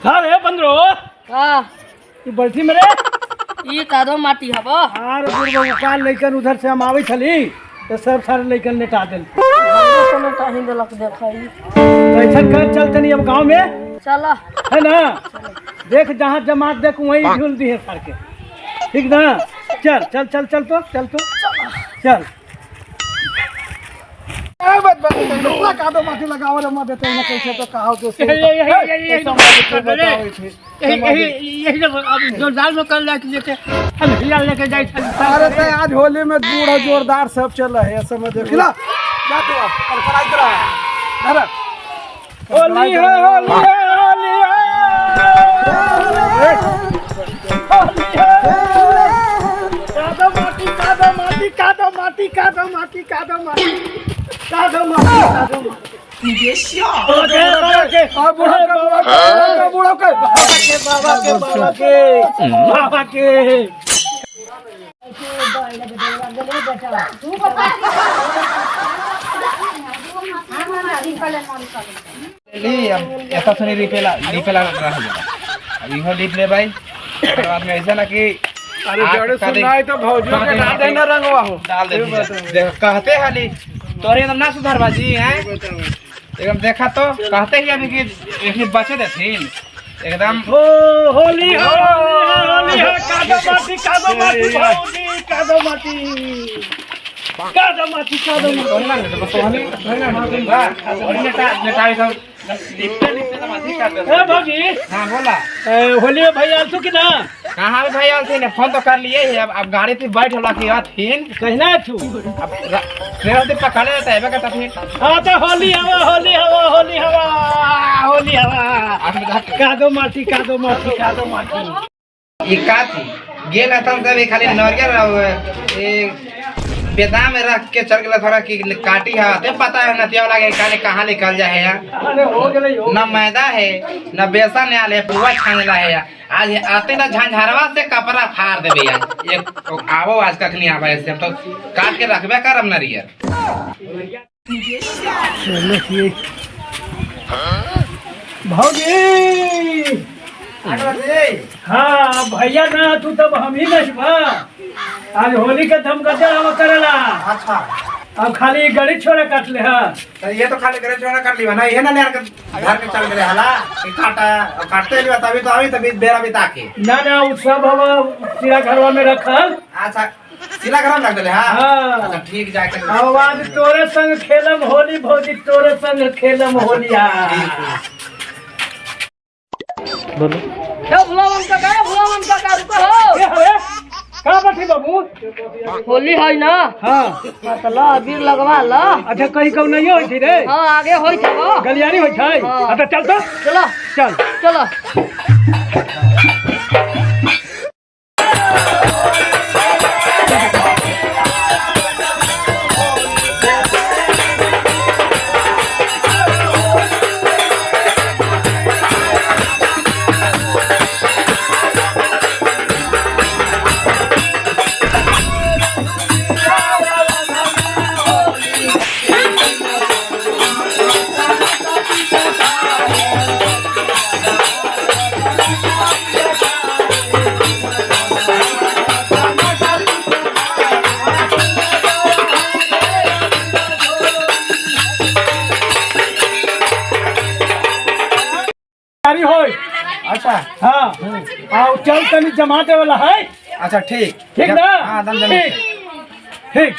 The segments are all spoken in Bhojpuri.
हाँ रे बंदरो का तू बैठी मेरे ये कादो माटी हबो यार बुढ़बा काल लेकर उधर से हम आवे छली तो सब सारे लेकर नेटा दिल तो न टाही देलक देखई तो ऐसा कर चल तनी अब गांव में चला है ना देख जहाँ जमात देख वहीं झूल दी है सर के ठीक ना चल चल चल चल तो चल इतना कादो माटी लगावल हम देते ना कैसे तो कहाव तो यही जोरदार में कर लेके हम हिला लेके जाए अरे तो आज होली में बूढ़ा जोरदार सब चल रहा है समझ खिला जा तू अब कराई करा होली है होली है होली है कादो माटी कादो माटी कादो माटी कादो माटी कादो माटी कादो माटी ये क्या ओके बुढ़ा के बाबा के ऐसा सुनी रिपेला रहा है अब इहो लिप ले भाई बाद में ऐसा ना कि अरे जड़े सुनाई तो भौजियों के डाल देना रंगवा हो डाल दे देख कहते हाली तोरे एकदम ना सुधार बाजी हैं एकदम देखा तो कहते ही अभी कि एक बचे देथिन एकदम होली हो होली हो कादो माटी भौजी कादो माटी हाँ बोला होली भाई आल तू कि ना कहाँ भी भाई आल थे फोन तो कर लिए अब गाड़ी पे बैठ होला की थीन कहना तू अब ट्रेन पे पकड़े रहता है बेटा फिर हाँ तो होली हवा होली हवा होली हवा होली हवा कादो माटी कादो माटी कादो माटी ये का थी गेल हतन सब खाली नरियर बेदाम में रख के चल गया थोड़ा कि काटी है ते पता है नतिया लगे काले कहाँ निकल जाए अरे हो गए न मैदा है न बेसन आल है पुआ छाने ला है आज आते ना झंझारवा से कपड़ा फाड़ देबे यार एक आवो आज कखनी आवे से हम तो काट के रखबे करम नरियर भौजी हाँ भैया ना तू तब हम ही नहीं आज होली के धमगजा हम करेला अच्छा अब खाली गड़ी छोड़े काट ले हाँ तो ये तो खाली करे छोड़ा कर ली ना ये ना लेर के घर के चल गए हला कि काटा काटते लिया तभी तो अभी तभी बेरा बिता के ना वो सब हम सिरा घरवा में रखल अच्छा सिला घर में रख दे हां अच्छा ठीक जाए के अब आज तोरे संग खेलम होली भौजी तोरे संग खेलम होलिया बोलो क्या भुलावन का रुको हो ए हवे का बैठी बाबू होली है ना हां मतलब अबीर लगवा ला अच्छा कहीं कहू नहीं होई थी रे हां आगे होई छबो गलियारी होई छै अच्छा चल तो चलो चल चलो होई अच्छा हाँ आओ चल तनी जमाते वाला है अच्छा ठीक ठीक ना हां दम ठीक ठीक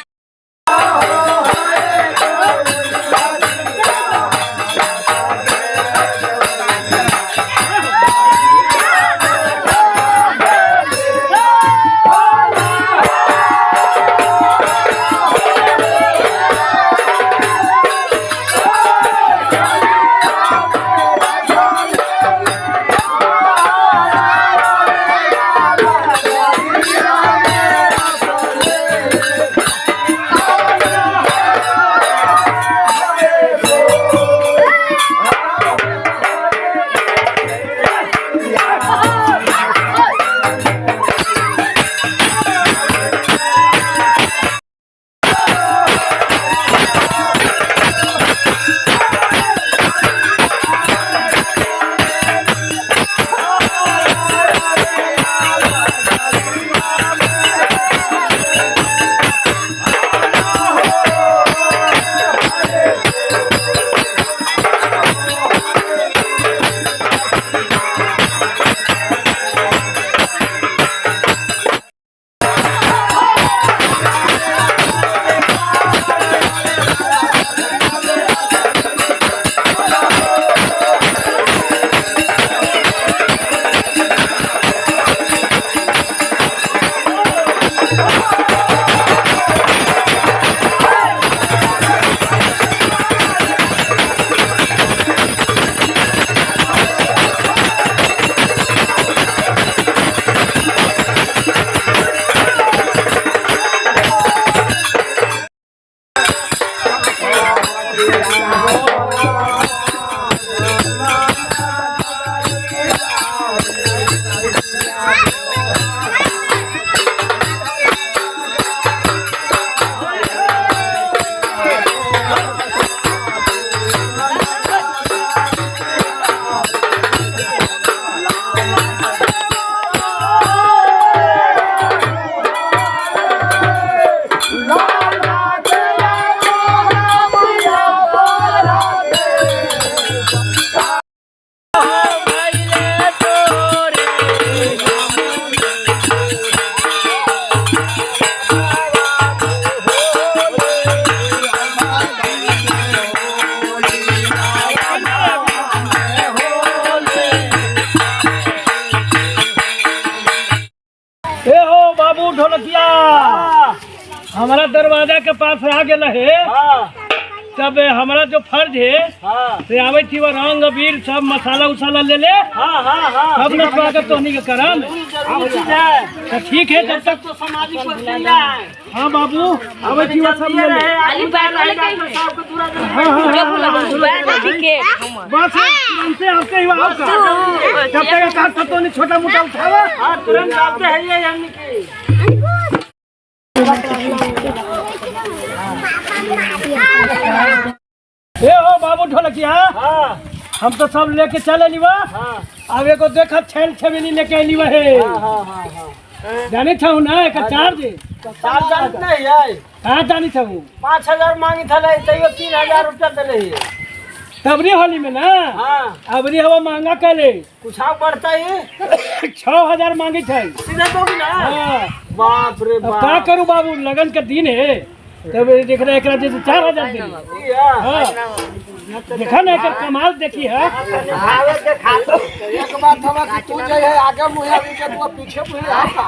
ए हो बाबू ढोलकिया, हमारा दरवाजा के पास आ गया है। तब हमारा जो फर्ज है से आवे थी वो रंग अबीर सब मसाला उसाला ले ले। सब न स्वागत तो नहीं करम। तो ठीक है जब तक तो सामाजिक प्रक्रिया है। हाँ बाबू आवे थी वो सब ले ले। बस तुरंत आपके ही आपका जब तक काट तो नहीं छोटा मोटा उठावा तुरंत डालते हैं ये यानी कि ए हो बाबू ढोलकिया, हम तो सब लेके चले निवा। अब एगो देखा छेल छबीली लेके निवा है। जाने छऊ ना एक चार्ज चार्ज नहीं है। कहाँ जानी छऊ 5000 मांगी थले तैयो 3000 रुपया देले है। तबरी होली में ना अबरी हवा महंगा करे कुछ बढ़ता है 6000 मांगी थे सीधा तो भी ना। बाप रे बाप क्या करूं बाबू लगन का दिन है तब देख रहे एक जैसे 4000 दे। देखा ना एक कमाल देखी है। एक बात हवा कि तू जे है आगे मुहे अभी के तू पीछे मुहे आता।